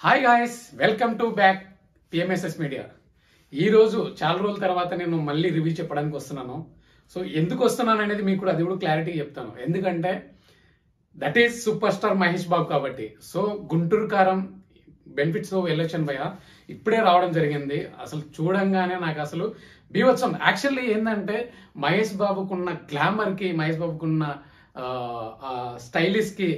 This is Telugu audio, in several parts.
Hi guys, welcome to back PMSS media. ఈరోజు చాలా రోజుల తర్వాత నేను మళ్ళీ రివ్యూ చెప్పడానికి వస్తున్నాను. సో ఎందుకు వస్తున్నాను అనేది మీకు కూడా అది కూడా క్లారిటీ చెప్తాను. ఎందుకంటే that is super star Mahesh Babu కాబట్టి. సో గుంటూరు కారం బెనిఫిట్స్ ఎలక్షన్ భయ ఇప్పుడే రావడం జరిగింది. అసలు చూడంగానే నాకు అసలు బీవత్సం. యాక్చువల్లీ ఏంటంటే మహేష్ బాబుకున్న గ్లామర్ కి, మహేష్ బాబుకున్న స్టైలిష్ కి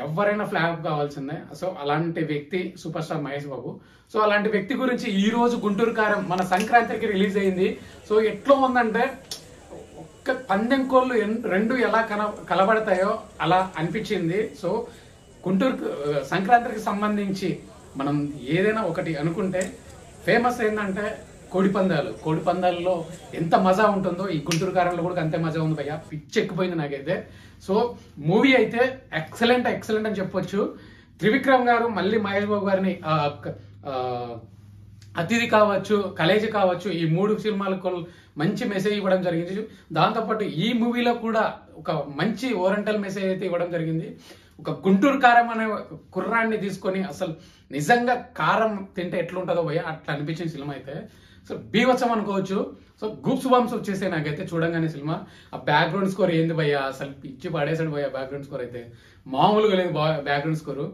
ఎవరైనా ఫ్లాప్ కావాల్సిందే. సో అలాంటి వ్యక్తి సూపర్ స్టార్ మహేష్ బాబు. సో అలాంటి వ్యక్తి గురించి ఈ రోజు గుంటూరు కారం మన సంక్రాంతికి రిలీజ్ అయింది. సో ఎట్లా ఉందంటే ఒక్క పందెం కోళ్ళు రెండు ఎలా కలబడతాయో అలా అనిపించింది. సో గుంటూరు సంక్రాంతికి సంబంధించి మనం ఏదైనా ఒకటి అనుకుంటే ఫేమస్ ఏంటంటే కోడి పందాలలో ఎంత మజా ఉంటుందో ఈ గుంటూరు కారంలో కూడా అంతే మజా ఉంది భయ్య. పిచ్చెక్కిపోయింది నాకైతే. సో మూవీ అయితే ఎక్సలెంట్ అని చెప్పొచ్చు. త్రివిక్రమ్ గారు మళ్ళీ మహేష్ బాబు గారిని అతిథి కావచ్చు, కలేజీ కావచ్చు, ఈ మూడు సినిమాలకు మంచి మెసేజ్ ఇవ్వడం జరిగింది. దాంతోపాటు ఈ మూవీలో కూడా ఒక మంచి ఓరియంటల్ మెసేజ్ అయితే ఇవ్వడం జరిగింది. ఒక గుంటూరు కారం అనే కుర్రాన్ని తీసుకొని అసలు నిజంగా కారం తింటే ఎట్లుంటుందో భయ్య అట్లా అనిపించిన సినిమా అయితే. సో బీవత్సం అనుకోవచ్చు. సో గూప్స్ బంప్స్ వచ్చేసాయి నాకైతే చూడంగానే సినిమా. ఆ బ్యాక్గ్రౌండ్ స్కోర్ ఏంది భయ్య, అసలు పిచ్చి పడేసాడు భయ్య. బ్యాక్గ్రౌండ్ స్కోర్ అయితే మామూలుగా లేదు బ్యాక్గ్రౌండ్ స్కోర్.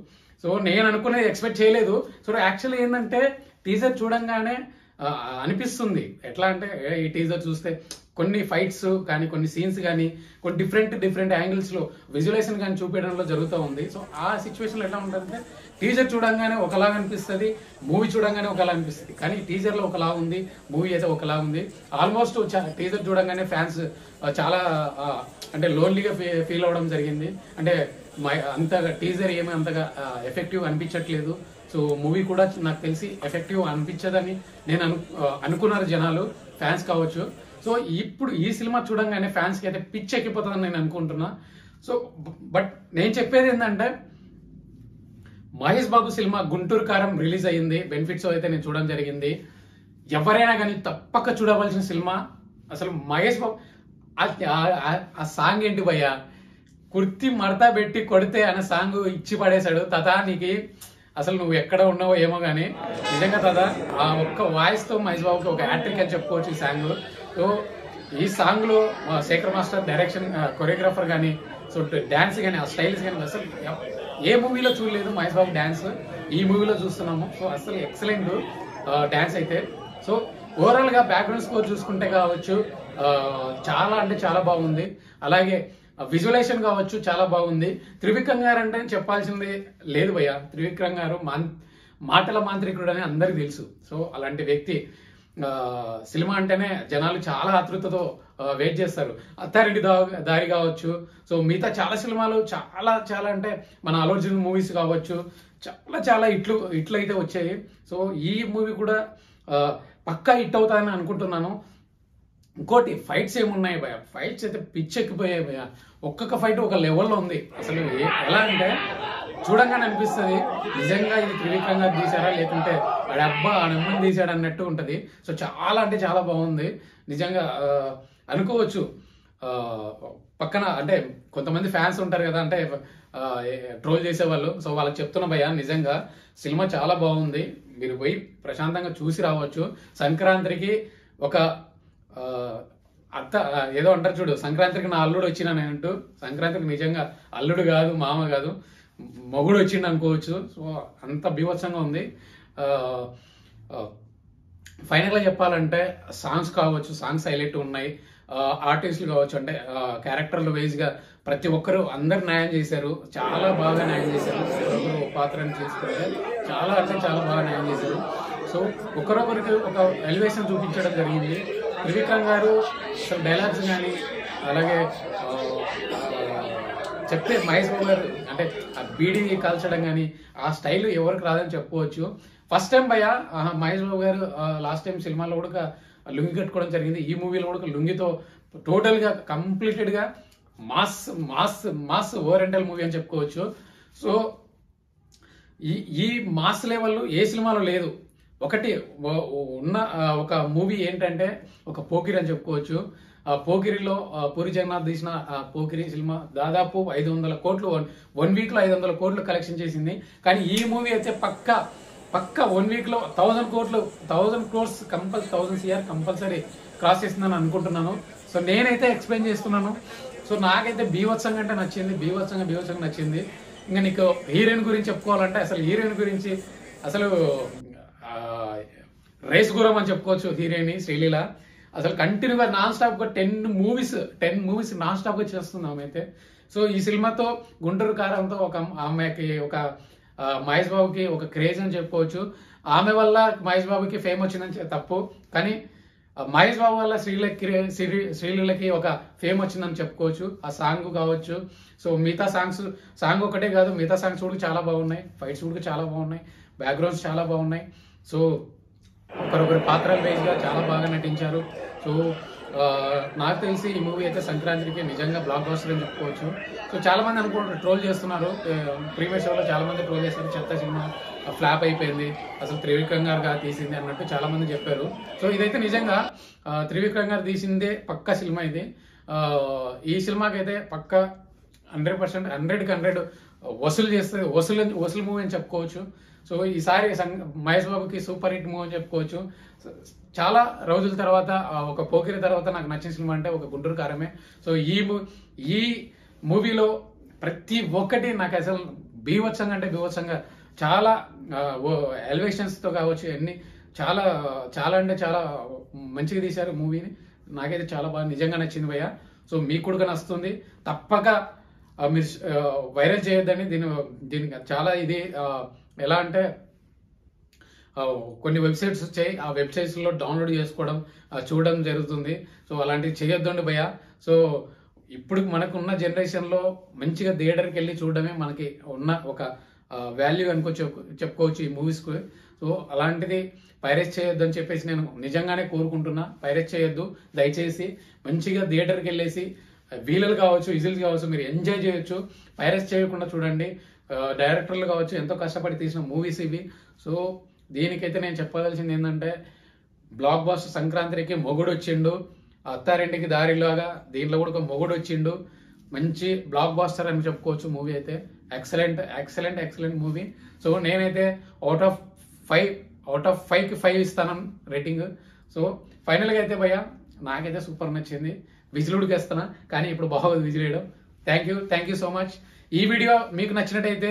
సో నేను అనుకునేది ఎక్స్పెక్ట్ చేయలేదు. సో యాక్చువల్లీ ఏంటంటే టీజర్ చూడంగానే అనిపిస్తుంది ఎట్లా అంటే ఈ టీజర్ చూస్తే కొన్ని ఫైట్స్ కానీ, కొన్ని సీన్స్ కానీ, కొన్ని డిఫరెంట్ యాంగిల్స్ లో విజువలైజేషన్ కానీ చూపించడంలో జరుగుతూ ఉంది. సో ఆ సిచ్యువేషన్ ఎట్లా ఉంటుందంటే టీజర్ చూడంగానే ఒకలాగా అనిపిస్తుంది, మూవీ చూడంగానే ఒకలా అనిపిస్తుంది. కానీ టీజర్ లో ఒకలా ఉంది, మూవీ అయితే ఒకలా ఉంది. ఆల్మోస్ట్ టీజర్ చూడంగానే ఫ్యాన్స్ చాలా అంటే లోన్లీగా ఫీల్ అవ్వడం జరిగింది. అంటే అంతగా టీజర్ ఏమీ అంతగా ఎఫెక్టివ్ అనిపించట్లేదు. సో మూవీ కూడా నాకు తెలిసి ఎఫెక్టివ్ అనిపించదని నేను అనుకున్నారు జనాలు, ఫ్యాన్స్ కావచ్చు. సో ఇప్పుడు ఈ సినిమా చూడంగానే ఫ్యాన్స్ కి అయితే పిచ్ ఎక్కిపోతుందని నేను అనుకుంటున్నా. సో బట్ నేను చెప్పేది ఏంటంటే మహేష్ బాబు సినిమా గుంటూరు కారం రిలీజ్ అయ్యింది. బెనిఫిట్స్ అయితే నేను చూడడం జరిగింది. ఎవరైనా కానీ తప్పక చూడవలసిన సినిమా. అసలు మహేష్ బాబు ఆ సాంగ్ ఏంటి భయ్యా, కుర్తి మడతా పెట్టి కొడితే అనే సాంగ్ ఇచ్చి పడేశాడు. తథానికి అసలు నువ్వు ఎక్కడ ఉన్నావో ఏమో కానీ నిజంగా తదా ఆ ఒక్క వాయిస్ తో మహేష్ బాబుకి ఒక యాక్ట్రిక్ అని చెప్పుకోవచ్చు ఈ సాంగ్. సో ఈ సాంగ్ లో శేఖర్ మాస్టర్ డైరెక్షన్, కొరియోగ్రాఫర్ కానీ, సో డాన్స్ కానీ, ఆ స్టైల్స్ కానీ అసలు ఏ మూవీలో చూడలేదు మహేష్ బాబు డాన్స్, ఈ మూవీలో చూస్తున్నాము. సో అసలు ఎక్సలెంట్ డాన్స్ అయితే. సో ఓవరాల్ గా బ్యాక్గ్రౌండ్ స్కోర్ చూసుకుంటే కావచ్చు చాలా అంటే చాలా బాగుంది. అలాగే విజువలైజేషన్ కావచ్చు చాలా బాగుంది. త్రివిక్రమ్ గారు అంటే చెప్పాల్సింది లేదు భయ్య. త్రివిక్రమ్ గారు మాటల మాంత్రికుడు అని అందరికి తెలుసు. సో అలాంటి వ్యక్తి సినిమా అంటేనే జనాలు చాలా ఆతృతతో వెయిట్ చేస్తారు. అత్తారింటి దారి కావచ్చు, సో మిగతా చాలా సినిమాలు చాలా అంటే మన అల్లు అర్జున్ మూవీస్ కావచ్చు చాలా ఇట్లు అయితే వచ్చాయి. సో ఈ మూవీ కూడా పక్కా హిట్ అవుతాయని అనుకుంటున్నాను. ఇంకోటి ఫైట్స్ ఏమున్నాయి భయ, ఫైట్స్ అయితే పిచ్చెక్కిపోయాయి భయ. ఒక్కొక్క ఫైట్ ఒక లెవెల్లో ఉంది. అసలు ఎలా అంటే చూడంగానే అనిపిస్తుంది నిజంగా ఇది త్రివిక్రమ్ గారు తీసారా లేకుంటే వాడి అబ్బా అమ్మని తీసాడు అన్నట్టు ఉంటది. సో చాలా అంటే చాలా బాగుంది నిజంగా అనుకోవచ్చు. పక్కన అంటే కొంతమంది ఫ్యాన్స్ ఉంటారు కదా, అంటే ట్రోల్ చేసేవాళ్ళు. సో వాళ్ళకి చెప్తున్నా భయ్యా, నిజంగా సినిమా చాలా బాగుంది. మీరు పోయి ప్రశాంతంగా చూసి రావచ్చు. సంక్రాంతికి ఒక అత్త ఏదో అంటారు చూడు, సంక్రాంతికి నా అల్లుడు వచ్చినా నేనంటూ, సంక్రాంతికి నిజంగా అల్లుడు కాదు, మామ కాదు, మొగుడు వచ్చిండు అనుకోవచ్చు. సో అంత బీభత్సంగా ఉంది. ఫైనల్ గా చెప్పాలంటే సాంగ్స్ కావచ్చు, సాంగ్స్ హైలైట్ ఉన్నాయి. ఆర్టిస్టులు కావచ్చు, అంటే క్యారెక్టర్లు వైజ్ గా ప్రతి ఒక్కరు అందరు న్యాయం చేశారు, చాలా బాగా న్యాయం చేశారు. ఒకరొకరు పాత్రను చేసుకుంటే చాలా అంటే చాలా బాగా న్యాయం చేశారు. సో ఒకరొకరికి ఒక ఎలివేషన్ చూపించడం జరిగింది. త్రివిక్రమ్ గారు అసలు డైలాగ్స్ కానీ, అలాగే చెప్తే మహేష్ బాబు గారు అంటే ఆ బీడీ కాల్చడం కానీ ఆ స్టైల్ ఎవరికి రాదని చెప్పుకోవచ్చు. ఫస్ట్ టైం భయ్య మహేష్ బాబు గారు లాస్ట్ టైం సినిమాలో కూడా లుంగి కట్టుకోవడం జరిగింది. ఈ మూవీలో కూడా లుంగితో టోటల్ గా కంప్లీటెడ్ గా mass mass mass oriental movie అని చెప్పుకోవచ్చు. సో ఈ మాస్ లెవెల్ ఏ సినిమాలో లేదు. ఒకటి ఉన్న ఒక మూవీ ఏంటంటే ఒక పోకిరి అని చెప్పుకోవచ్చు. పోకిరిలో పూరి జగన్నాథ్ తీసిన పోకిరి సినిమా దాదాపు 500 కోట్లు 1 వీక్ లో 500 కోట్లు కలెక్షన్ చేసింది. కానీ ఈ మూవీ అయితే పక్కా పక్క 1 వీక్ లో 1000 crores compulsory 1000 CR compulsory cross చేస్తుందని అనుకుంటున్నాను. సో నేనైతే ఎక్స్ప్లెయిన్ చేస్తున్నాను. సో నాకైతే బీభత్సంగా అంటే నచ్చింది, బీభత్సంగా నచ్చింది. ఇంకా నీకు హీరోయిన్ గురించి చెప్పుకోవాలంటే అసలు హీరోయిన్ గురించి అసలు రేస్ గురం అని చెప్పుకోవచ్చు. హీరోయిన్ శ్రీలీల అసలు కంటిన్యూగా నాన్ స్టాప్ గా 10 మూవీస్ నాన్ స్టాప్ గా చేస్తుంది ఆమె అయితే. సో ఈ సినిమాతో గుంటూరు కారంతో ఒక ఆమెకి ఒక మహేష్ బాబుకి ఒక క్రేజ్ అని చెప్పుకోవచ్చు. ఆమె వల్ల మహేష్ బాబుకి ఫేమ్ వచ్చిందని తప్పు, కానీ మహేష్ బాబు వల్ల శ్రీలీలకి ఒక ఫేమ్ వచ్చిందని చెప్పుకోవచ్చు. ఆ సాంగ్ కావచ్చు, సో మిగతా సాంగ్ ఒకటే కాదు, మిగతా సాంగ్స్ కూడా చాలా బాగున్నాయి, ఫైట్స్ కూడా చాలా బాగున్నాయి, బ్యాక్గ్రౌండ్స్ చాలా బాగున్నాయి. సో ఒకరొకరి పాత్రల వైజ్ గా చాలా బాగా నటించారు. సో నాకు తెలిసి ఈ మూవీ అయితే సంక్రాంతికి నిజంగా బ్లాక్ బస్టర్ అని చెప్పుకోవచ్చు. సో చాలా మంది అనుకుంటారు, ట్రోల్ చేస్తున్నారు, ప్రీవియస్ షోలో చాలా మంది ట్రోల్ చేస్తారు, చెత్త సినిమా ఫ్లాప్ అయిపోయింది, అసలు త్రివిక్రమ్ గారు తీసింది అన్నట్టు చాలా మంది చెప్పారు. సో ఇదైతే నిజంగా త్రివిక్రమ్ గారు తీసిందే పక్కా సినిమా ఇది. ఈ సినిమాకి అయితే పక్క 100% 100% వసూలు చేస్తుంది, వసూలు మూవీ అని చెప్పుకోవచ్చు. సో ఈసారి మహేష్ బాబుకి సూపర్ హిట్ మూవీ అని చెప్పుకోవచ్చు. చాలా రోజుల తర్వాత ఒక పోకిరి తర్వాత నాకు నచ్చిన సినిమా అంటే ఒక గుంటూరు కారమే. సో ఈ మూవీలో ప్రతి ఒక్కటి నాకు అసలు బీభత్సంగా చాలా ఎలివేషన్స్ తో కావచ్చు, అన్ని చాలా అంటే చాలా మంచిగా తీశారు మూవీని. నాకైతే చాలా బాగా నిజంగా నచ్చింది భయ్య. సో మీకు కూడా నచ్చుతుంది, తప్పక మీరు వైరల్ చేయొద్దని. దీనికి చాలా ఇది ఎలా అంటే కొన్ని వెబ్సైట్స్ వచ్చాయి, ఆ వెబ్సైట్స్ లో డౌన్లోడ్ చేసుకోవడం చూడడం జరుగుతుంది. సో అలాంటివి చేయొద్దండి భయ్య. సో ఇప్పుడు మనకున్న జనరేషన్ లో మంచిగా థియేటర్కి వెళ్ళి చూడడమే మనకి ఉన్న ఒక వాల్యూ చెప్పుకోవచ్చు ఈ మూవీస్ కు. సో అలాంటిది పైరేట్ చేయొద్దు అని చెప్పేసి నేను నిజంగానే కోరుకుంటున్నా. పైరేట్ చేయొద్దు దయచేసి, మంచిగా థియేటర్కి వెళ్ళేసి వీలలు కావచ్చు, విజిల్స్ కావచ్చు, మీరు ఎంజాయ్ చేయొచ్చు. పైరేట్ చేయకుండా చూడండి. డైరెక్టర్లు కావచ్చు ఎంతో కష్టపడి తీసిన మూవీస్ ఇవి. సో దీనికైతే నేను చెప్పదలసింది ఏంటంటే, బ్లాక్ బస్టర్ సంక్రాంతికి మొగుడు వచ్చిండు, అత్తారింటికి దారిలాగా దీంట్లో కూడా ఒక మొగుడు వచ్చిండు. మంచి బ్లాక్ బస్టర్ అని చెప్పుకోవచ్చు మూవీ అయితే. Excellent movie. సో నేనైతే అవుట్ ఆఫ్ 5కి 5 ఇస్తాను రేటింగ్. సో ఫైనల్ గా అయితే భయ్య నాకైతే సూపర్ నచ్చింది. విజిలుడికి వేస్తాను, కానీ ఇప్పుడు బాగోదు విజిల్ వేయడం. Thank you so much. ఈ వీడియో మీకు నచ్చినట్టయితే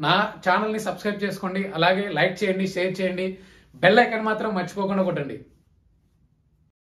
నా ఛానల్ ని సబ్స్క్రైబ్ చేసుకోండి, అలాగే లైక్ చేయండి, షేర్ చేయండి, బెల్ ఐకాన్ మాత్రం మర్చిపోకుండా కొట్టండి.